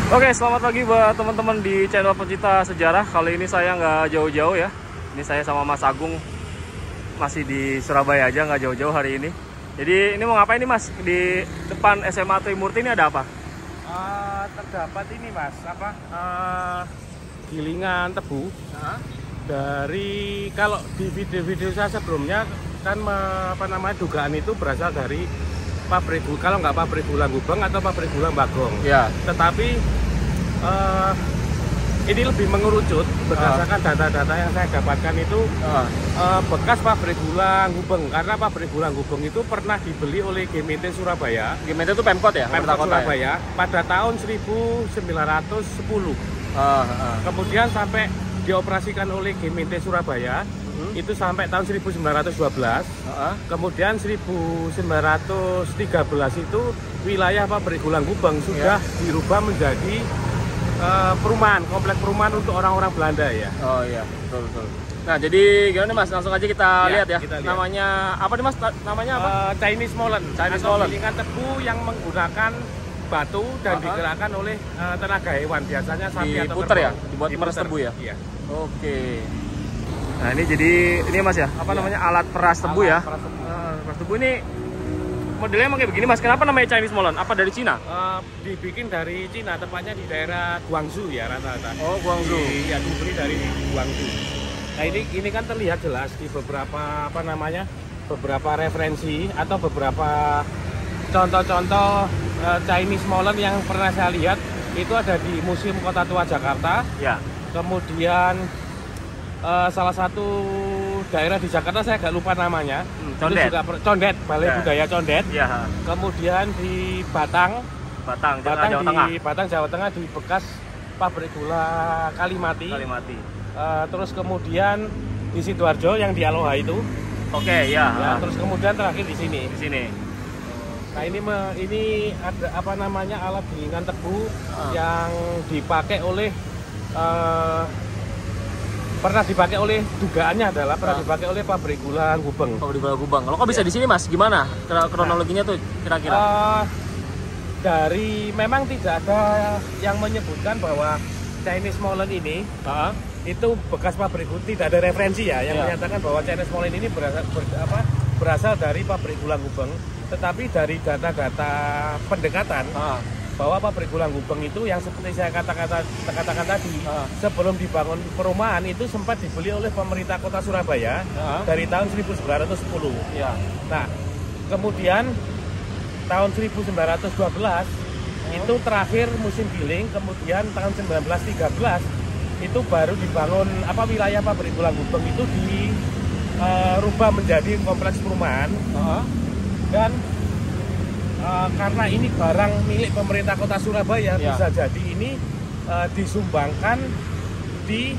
Oke, selamat pagi buat teman-teman di channel Pecinta Sejarah. Kali ini saya nggak jauh-jauh ya. Ini saya sama Mas Agung masih di Surabaya aja, nggak jauh-jauh hari ini. Jadi ini mau ngapain nih Mas? Di depan SMA Trimurti ini ada apa? Terdapat ini Mas, gilingan tebu. Dari kalau di video-video saya sebelumnya kan dugaan itu berasal dari pabrik, kalau nggak pabrik gula Gubeng atau pabrik gula Bagong. Ya. Tetapi ini lebih mengerucut berdasarkan data-data yang saya dapatkan itu bekas pabrik gula Gubeng, karena pabrik gula Gubeng itu pernah dibeli oleh GMT Surabaya. GMT itu Pemkot ya? Pemkot Surabaya ya? Pada tahun 1910. Kemudian sampai dioperasikan oleh GMT Surabaya itu sampai tahun 1912. Kemudian 1913 itu wilayah pabrik gula Gubeng sudah dirubah menjadi perumahan, komplek perumahan untuk orang-orang Belanda ya. Oh iya, betul. Nah, jadi gimana nih Mas? Langsung aja kita lihat ya. Kita lihat. Namanya apa nih Mas? Namanya apa? Chinese Molen. Chinese atau Molen. gilingan tebu yang menggunakan batu dan digerakkan oleh tenaga hewan, biasanya sapi atau diputer ya? kerbau. Dibuat peras tebu ya? Iya. Oke. Nah, ini jadi ini Mas ya, apa namanya, alat peras tebu ya? Peras tebu ini modelnya emang kayak begini Mas. Kenapa namanya Chinese Molen? Apa dari Cina? Dibikin dari Cina, tepatnya di daerah Guangzhou ya rata-rata. Oh, Guangzhou. Ya, dibeli dari Guangzhou. Nah, ini kan terlihat jelas di beberapa beberapa referensi atau beberapa contoh-contoh Chinese Molen yang pernah saya lihat itu ada di Museum Kota Tua Jakarta. Ya. Kemudian salah satu daerah di Jakarta saya agak lupa namanya. Condet. Condet, Balai Budaya Condet. Ya. Kemudian di Batang, Jawa Tengah. di Batang Jawa Tengah di bekas pabrik gula Kalimati. Terus kemudian di Sidoarjo yang di Aloha itu. Oke, ya. Terus kemudian terakhir di sini. Di sini. Nah, ini ada alat gilingan tebu yang dipakai oleh pernah dipakai oleh dipakai oleh pabrik gula Gubeng. Pabrik gula Gubeng. Kalau kok bisa di sini Mas? Gimana kronologinya tuh kira-kira? Memang tidak ada yang menyebutkan bahwa Chinese Molen ini itu bekas pabrik gula, tidak ada referensi ya yang menyatakan bahwa Chinese Molen ini berasal dari pabrik gula Gubeng. Tetapi dari data-data pendekatan bahwa pabrik gula Gubeng itu yang seperti saya katakan tadi, sebelum dibangun perumahan itu sempat dibeli oleh pemerintah kota Surabaya dari tahun 1910. Nah, kemudian tahun 1912 itu terakhir musim giling, kemudian tahun 1913 itu baru dibangun wilayah pabrik gula Gubeng itu dirubah menjadi kompleks perumahan. Dan karena ini barang milik pemerintah kota Surabaya, bisa jadi ini disumbangkan di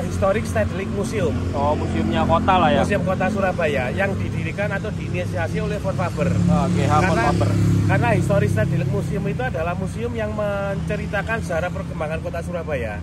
Historic Stedelijk Museum. Oh, museumnya kota lah ya. Museum Kota Surabaya yang didirikan atau diinisiasi oleh Von Faber. Karena Historic Stedelijk Museum itu adalah museum yang menceritakan sejarah perkembangan kota Surabaya.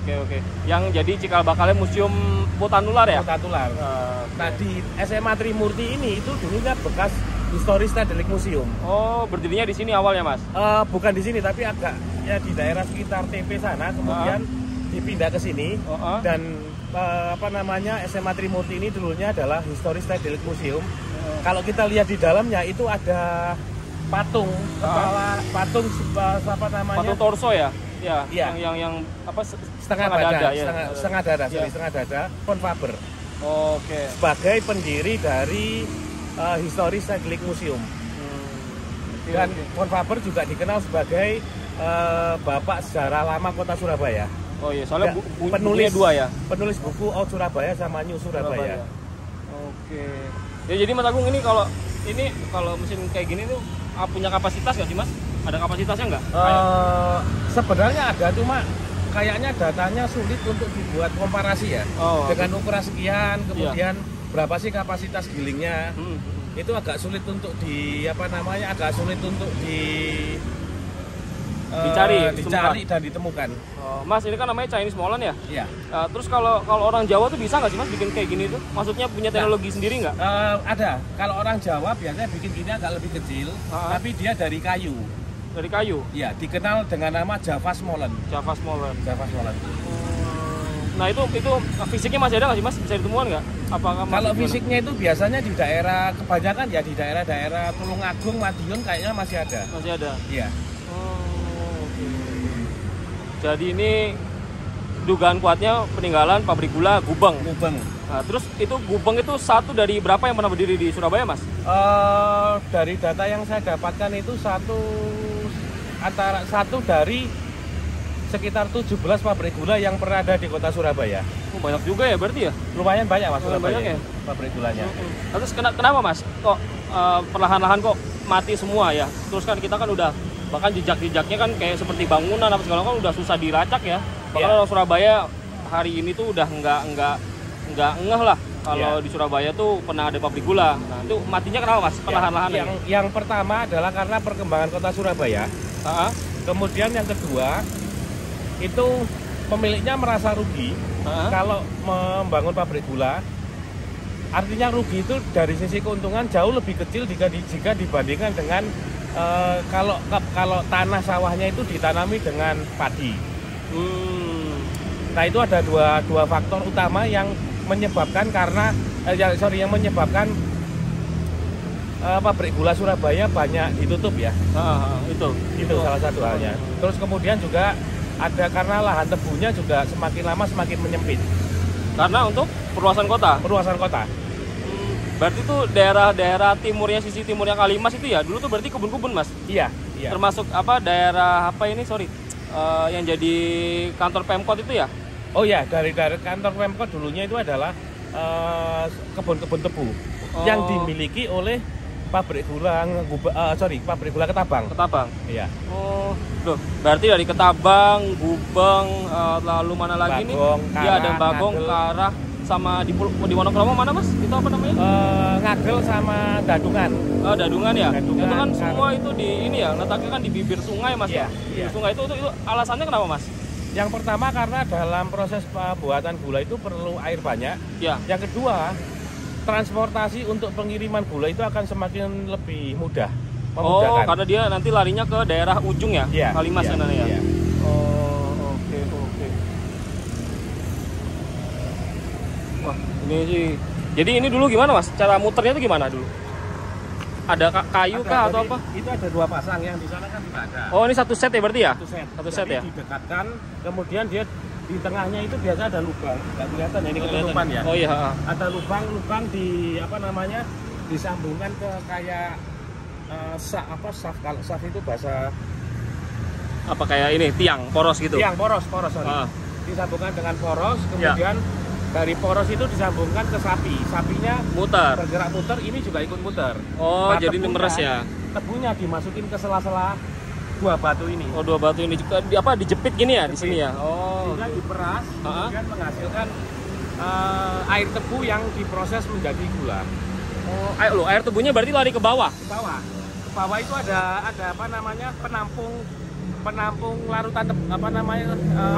Oke. Yang jadi cikal bakalnya museum Botanular ya? Botanular. Nah, di SMA Trimurti ini itu dulunya bekas Historic Stedelijk Museum. Oh, berdirinya di sini awalnya Mas? Bukan di sini, tapi agak ya di daerah sekitar TP sana, kemudian dipindah ke sini. Dan SMA Trimurti ini dulunya adalah Historic Stedelijk Museum. Kalau kita lihat di dalamnya itu ada patung, patung torso ya? Ya. Yang setengah dada Von Faber. Oke. Sebagai pendiri dari Historic Stedelijk Museum. Dan Von Faber juga dikenal sebagai bapak sejarah lama kota Surabaya. Oh iya, soalnya penulis dua ya. Penulis buku Old Surabaya sama New Surabaya. Oke. Ya, jadi Mas Agung, ini kalau mesin kayak gini tuh punya kapasitas nggak sih Mas? Ada kapasitasnya nggak? Sebenarnya ada, cuma kayaknya datanya sulit untuk dibuat komparasi ya. Dengan ukuran sekian, kemudian berapa sih kapasitas gilingnya? Itu agak sulit untuk dicari dan ditemukan. Mas, ini kan namanya Chinese Molen ya? Iya. Terus kalau orang Jawa tuh bisa nggak sih Mas bikin kayak gini tuh? Maksudnya punya teknologi sendiri nggak? Ada. Kalau orang Jawa biasanya bikin gini agak lebih kecil, tapi dia dari kayu. Dari kayu. Ya, dikenal dengan nama Java Smolen. Java Smolen. Java Smolen. Nah itu fisiknya masih ada nggak sih mas? Bisa ditemukan nggak? Apakah kalau fisiknya itu biasanya di daerah, kebanyakan ya di daerah-daerah Tulungagung, Madiun kayaknya masih ada. Masih ada. Iya. Oke. Jadi ini dugaan kuatnya peninggalan pabrik gula Gubeng. Gubeng. Nah, terus itu Gubeng itu satu dari berapa yang pernah berdiri di Surabaya mas? Dari data yang saya dapatkan itu satu dari sekitar 17 pabrik gula yang pernah ada di kota Surabaya. Oh, banyak juga ya berarti ya? Lumayan banyak mas, Surabaya banyak ya? Pabrik gulanya. Terus kenapa mas? Kok perlahan-lahan kok mati semua ya? Terus kan kita kan udah, bahkan jejak-jejaknya kan kayak seperti bangunan apa segala kan udah susah dilacak ya. Bahkan orang Surabaya hari ini tuh udah nggak ngeh lah kalau di Surabaya tuh pernah ada pabrik gula. Nah itu matinya kenapa mas? Perlahan-lahan yang pertama adalah karena perkembangan kota Surabaya. Kemudian yang kedua itu pemiliknya merasa rugi kalau membangun pabrik gula. Artinya rugi itu dari sisi keuntungan jauh lebih kecil jika dibandingkan dengan kalau tanah sawahnya itu ditanami dengan padi. Nah itu ada dua faktor utama yang menyebabkan pabrik gula Surabaya banyak ditutup ya. Itu salah satu halnya. Terus kemudian juga ada karena lahan tebunya juga semakin lama semakin menyempit. Karena untuk perluasan kota. Berarti itu daerah timurnya, sisi timurnya Kalimas itu ya dulu tuh berarti kebun-kebun mas? Iya. Termasuk daerah yang jadi kantor Pemkot itu ya? Oh ya, dari kantor Pemkot dulunya itu adalah kebun-kebun tebu yang dimiliki oleh pabrik gula Ketabang. Iya. Oh, loh, berarti dari Ketabang, Gubeng, lalu mana lagi Bagong, nih? Iya, ada Bagong, Karah, sama di Wonokromo mana mas? Itu apa namanya? Ngagel sama Dadungan. Dadungan ya? Dadungan, itu kan semua itu di ini ya, letaknya kan di bibir sungai mas ya? Bibir sungai itu alasannya kenapa mas? Yang pertama karena dalam proses pembuatan gula itu perlu air banyak. Ya. Yang kedua, transportasi untuk pengiriman gula itu akan semakin lebih mudah. Oh, karena dia nanti larinya ke daerah ujung ya? Kalimas ya. Oh, oke. Wah, ini sih. Jadi ini dulu gimana mas? Cara muternya itu gimana dulu? Ada kayu kah atau apa? Itu ada dua pasang, yang di sana kan tidak ada. Oh, ini satu set ya berarti ya? Satu set ya? Didekatkan, kemudian dia di tengahnya itu biasa ada lubang. Nggak kelihatan ya, ini ketutupan ya? Oh iya. Ada lubang di disambungkan ke kayak saf. Kalau saf itu bahasa apa kayak ini tiang poros gitu? Tiang poros sorry. Disambungkan dengan poros, kemudian dari poros itu disambungkan ke sapi. Sapinya bergerak muter, ini juga ikut muter. Oh, jadi meres ya? Tebunya dimasukin ke sela-sela dua batu ini. Oh, dua batu ini juga dijepit gini ya di sini ya? Oh, sehingga diperas, kemudian menghasilkan air tebu yang diproses menjadi gula. Oh, air tebunya berarti lari ke bawah? Ke bawah. Ke bawah itu ada penampung larutan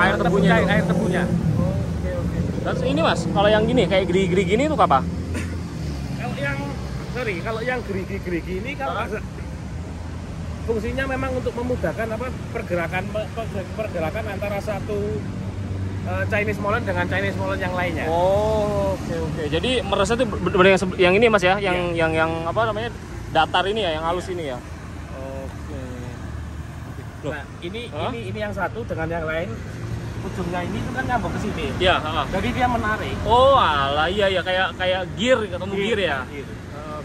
air tebunya. Air tebunya. Terus ini mas, kalau yang gini kayak gerigi-gerigi ini itu apa? Kalau yang gerigi-gerigi ini fungsinya memang untuk memudahkan pergerakan antara satu Chinese Smolen dengan Chinese Smolen yang lainnya. Oh, oke. Jadi meresnya itu yang ini mas ya, yang apa namanya datar ini ya, yang halus ini ya. Oke. Nah, ini yang satu dengan yang lain. Ujungnya ini kan nyambung ke sini. Iya, Jadi dia menarik. Oh, alah iya kayak gear, ketemu gear ya.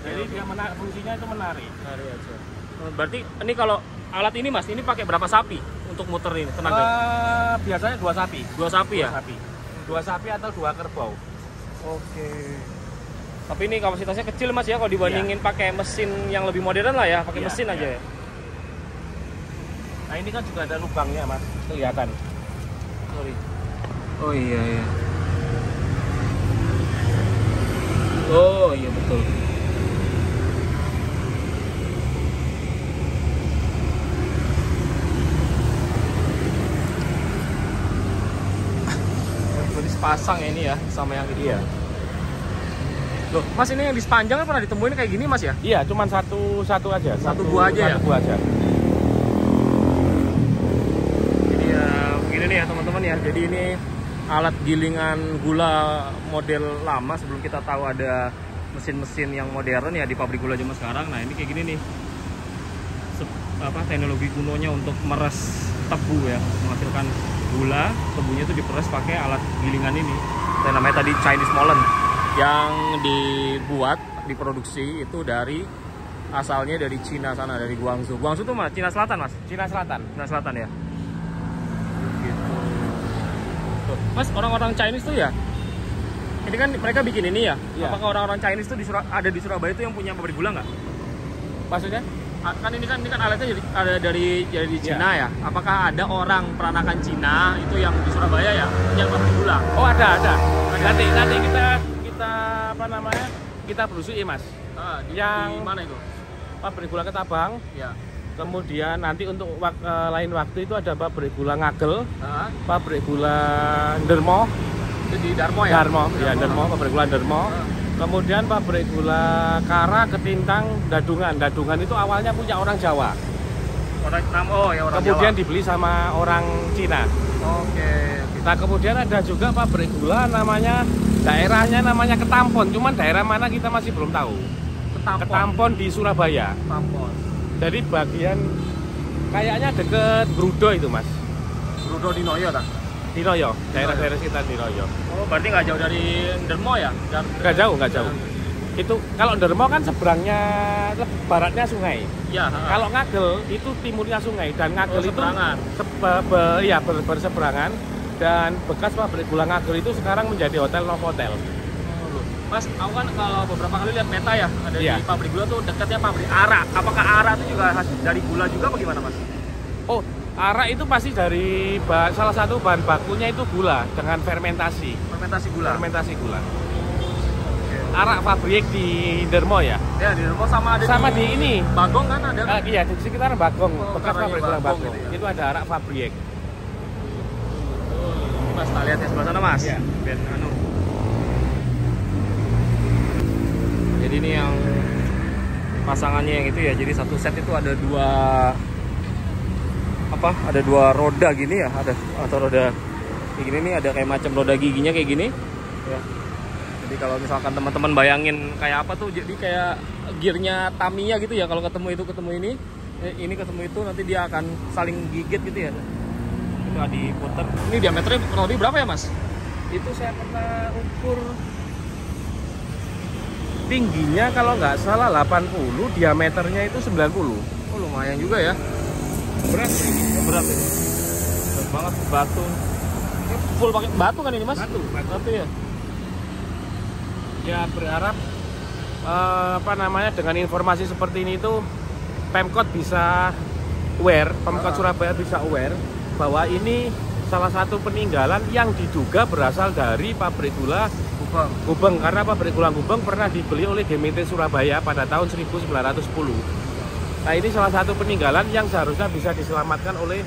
Jadi dia fungsinya itu menarik. Menarik aja. Berarti ini kalau alat ini mas, ini pakai berapa sapi untuk muter ini tenaga? Biasanya 2 sapi. 2 sapi ya? 2 sapi atau 2 kerbau. Oke. Tapi ini kapasitasnya kecil mas ya kalau dibandingin pakai mesin yang lebih modern lah ya, pakai mesin aja ya. Nah ini kan juga ada lubangnya mas, kelihatan. Oh iya. Oh iya betul. Pasang ya ini ya sama yang itu. Iya. Loh, mas ini yang di sepanjang pernah ditemuin kayak gini mas ya? Iya, cuman satu aja. Satu buah aja ya? Satu buah aja. ya. Jadi ini alat gilingan gula model lama sebelum kita tahu ada mesin-mesin yang modern ya di pabrik gula zaman sekarang. Nah ini kayak gini nih, teknologi kunonya untuk meres tebu ya, menghasilkan gula. Tebunya itu diperes pakai alat gilingan ini. Dan namanya tadi Chinese Molen, yang dibuat, diproduksi itu asalnya dari Cina sana, dari Guangzhou. Guangzhou itu mana? Cina Selatan, Mas? Cina Selatan. Cina Selatan ya. Gitu. Tuh. Mas, orang-orang Chinese tuh ya, ini kan mereka bikin ini ya. Iya. Apakah orang-orang Chinese tuh ada di Surabaya itu yang punya pabrik gula nggak? Maksudnya? Kan ini kan alatnya ada dari Cina ya. Apakah ada orang peranakan Cina itu yang di Surabaya ya yang pabrik gula? Oh ada. Nanti kita apa namanya? Kita belusui Mas. Di mana itu? Pabrik gula Ketabang. Ya. Kemudian nanti untuk lain waktu itu ada pabrik gula Ngagel, pabrik gula Dermo. Itu di Darmo ya? Darmo, pabrik gula Dermo. Kemudian pabrik gula Kara, Ketintang, Dadungan. Dadungan itu awalnya punya orang Jawa. Orang kemudian Jawa. Dibeli sama orang Cina. Oke. Nah kemudian ada juga pabrik gula daerahnya namanya Ketampon. Cuman daerah mana kita masih belum tahu. Ketampon di Surabaya. Ketampon. Jadi bagian kayaknya deket Brudo itu Mas. Brudo di Noyo tak? Di Noyo, daerah-daerah sekitar di Noyo. Oh berarti nggak jauh dari Dermo ya? Nggak jauh. Itu kalau Dermo kan seberangnya baratnya sungai. Iya. Kalau Ngagel itu timurnya sungai dan Ngagel itu berseberangan. Dan bekas pabrik gula Ngagel itu sekarang menjadi hotel Novotel. Mas, aku kan kalau beberapa kali lihat peta ya, ada Iya. di pabrik gula tuh dekatnya pabrik Ara. Apakah Ara itu juga dari gula juga apa gimana, Mas? Oh, Ara itu pasti dari salah satu bahan bakunya itu gula dengan fermentasi. Fermentasi gula. Ara pabrik di Dermo ya? Ya, di Dermo sama di ini. Bagong kan ada kan? Iya, di sekitar Bagong, bekas pabrik gula Bagong. Gitu ya? Itu ada Ara pabrik. Mas, kita lihat ya sebelah sana, Mas. Iya. Jadi ini yang pasangannya yang itu ya. Jadi satu set itu ada dua roda gini ya, atau roda kayak gini nih, ada kayak macam roda giginya kayak gini ya. Jadi kalau misalkan teman-teman bayangin kayak apa tuh, jadi kayak gearnya Tamiya gitu ya, kalau ketemu ini ketemu itu nanti dia akan saling gigit gitu ya. Itu diputer. Ini diameternya kurang lebih berapa ya, Mas? Itu saya pernah ukur tingginya kalau nggak salah 80, diameternya itu 90. Oh lumayan juga ya. Berat ini. Berat banget, batu. Ini full pakai batu kan ini, Mas? Batu ya. Ya berharap dengan informasi seperti ini itu Pemkot bisa aware, Pemkot Surabaya bisa aware bahwa ini salah satu peninggalan yang diduga berasal dari pabrik gula Gubeng, karena pabrik gula Gubeng pernah dibeli oleh GMT Surabaya pada tahun 1910. Nah ini salah satu peninggalan yang seharusnya bisa diselamatkan oleh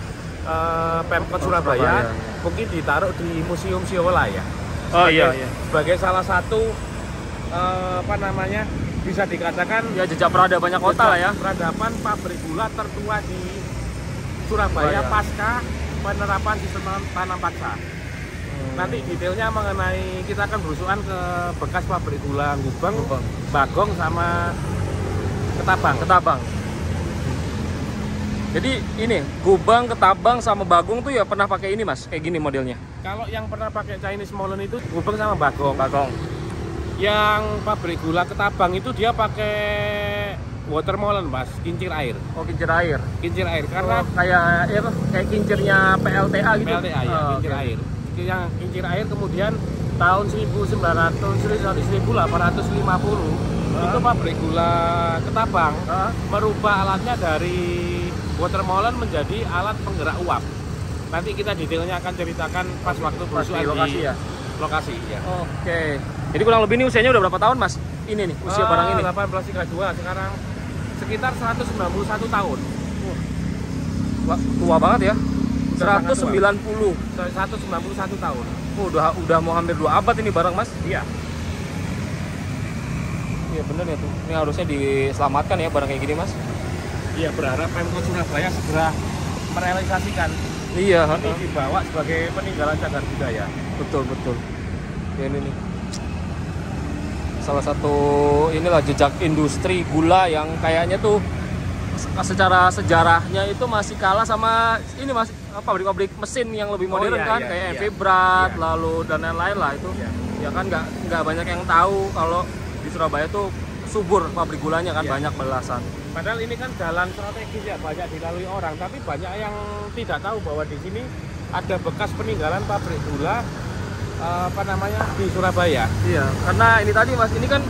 Pemkot Surabaya. Mungkin ditaruh di Museum Siola ya. Sebagai salah satu bisa dikatakan ya jejak peradaban kota lah ya. Peradaban pabrik gula tertua di Surabaya pasca penerapan sistem tanam paksa. Nanti detailnya mengenai, kita akan berusukan ke bekas pabrik gula Gubeng, Bagong sama Ketabang. Jadi ini Gubeng, Ketabang sama Bagong tuh ya pernah pakai ini, Mas, kayak gini modelnya. Kalau yang pernah pakai Chinese Molen itu Gubeng sama Bagong. Yang pabrik gula Ketabang itu dia pakai water molen, Mas, kincir air. Oh, kincir air. Kincir air karena kayak kincirnya PLTA gitu. PLTA ya, kincir air. Yang kincir air kemudian tahun 1850 itu pabrik gula Ketabang merubah alatnya dari water molen menjadi alat penggerak uap. Nanti kita detailnya akan ceritakan pas waktu berusukan lokasi ya. Lokasi ya. Oke. Jadi kurang lebih ini usianya udah berapa tahun, Mas? Ini nih usia barang ini. 1832 sekarang sekitar 191 tahun. Wah, tua banget ya. 191 tahun. Udah mau hampir 2 abad ini barang, Mas. Iya. Iya bener ya tuh. Ini harusnya diselamatkan ya barang kayak gini, Mas. Iya, berharap Pemkot Surabaya segera merealisasikan Iya. Ini dibawa sebagai peninggalan cagar budaya. Betul. Ya, ini nih. Salah satu inilah jejak industri gula yang kayaknya tuh secara sejarahnya itu masih kalah sama ini Mas, pabrik-pabrik mesin yang lebih modern kan, kayak MV Brat, lalu dan lain-lain lah itu. Ya kan nggak banyak yang tahu kalau di Surabaya tuh subur pabrik gulanya kan, banyak belasan. Padahal ini kan jalan strategis ya, banyak dilalui orang, tapi banyak yang tidak tahu bahwa di sini ada bekas peninggalan pabrik gula di Surabaya. Iya, karena ini tadi Mas, ini kan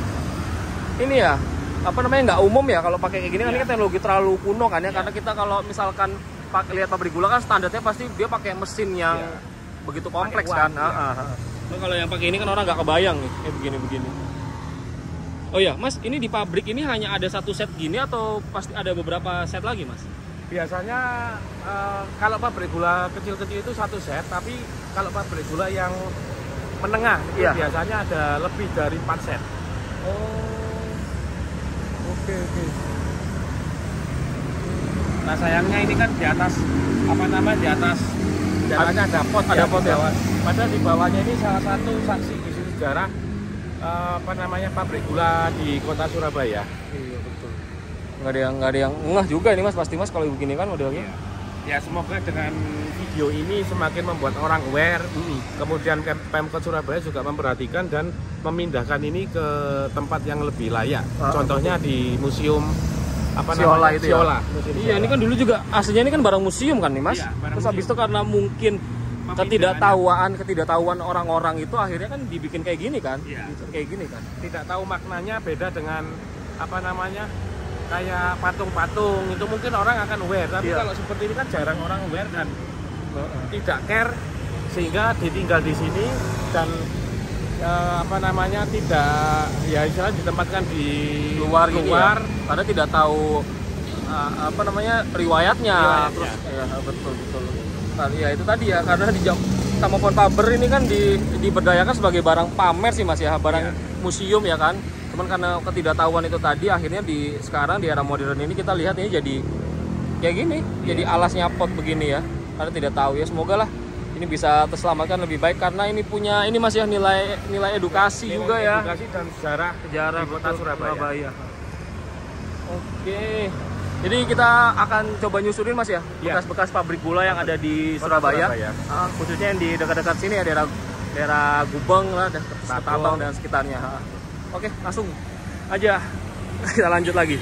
ini ya nggak umum ya kalau pakai kayak gini kan, ini kan teknologi terlalu kuno kan ya, karena kita kalau misalkan lihat pabrik gula kan standarnya pasti dia pakai mesin yang begitu kompleks kan. Nah, kalau yang pakai ini kan orang nggak kebayang nih kayak begini. Oh ya Mas, ini di pabrik ini hanya ada satu set gini atau pasti ada beberapa set lagi Mas? Biasanya kalau pabrik gula kecil-kecil itu satu set, tapi kalau pabrik gula yang menengah itu biasanya ada lebih dari 4 set. Oke. Nah sayangnya ini kan di atas di atas jalannya ada pot ya. Padahal di bawahnya ini salah satu saksi di sejarah pabrik gula di kota Surabaya. Iya betul. Nggak ada yang ngeh juga ini Mas, pasti Mas kalau begini kan modelnya. Ya semoga dengan video ini semakin membuat orang aware. Kemudian Pemkot Surabaya juga memperhatikan dan memindahkan ini ke tempat yang lebih layak. Contohnya di museum Siola itu Siola. Iya, ini kan dulu juga aslinya ini kan barang museum kan nih Mas. Terus habis itu karena mungkin ketidaktahuan orang-orang itu akhirnya kan dibikin kayak gini kan. Kayak gini kan. Tidak tahu maknanya, beda dengan kayak patung-patung itu mungkin orang akan aware, tapi kalau seperti ini kan jarang orang aware dan tidak care, sehingga ditinggal di sini dan tidak istilah ditempatkan di luar karena tidak tahu riwayatnya. Terus betul. Ya itu tadi ya, karena di Tamopon Faber ini kan diberdayakan sebagai barang pamer sih Mas ya, barang museum ya kan. Cuman karena ketidaktahuan itu tadi, akhirnya sekarang di era modern ini kita lihat ini jadi kayak gini, jadi alasnya pot begini ya, karena tidak tahu ya. Semoga lah ini bisa terselamatkan lebih baik, karena ini punya Mas ya nilai edukasi juga ya, edukasi dan sejarah di kota Surabaya. Oke, jadi kita akan coba nyusurin Mas ya bekas-bekas pabrik gula yang ada di Surabaya. Khususnya yang di dekat-dekat sini ya, daerah Gubeng lah, Ketabang dan sekitarnya. Oke, langsung aja kita lanjut lagi.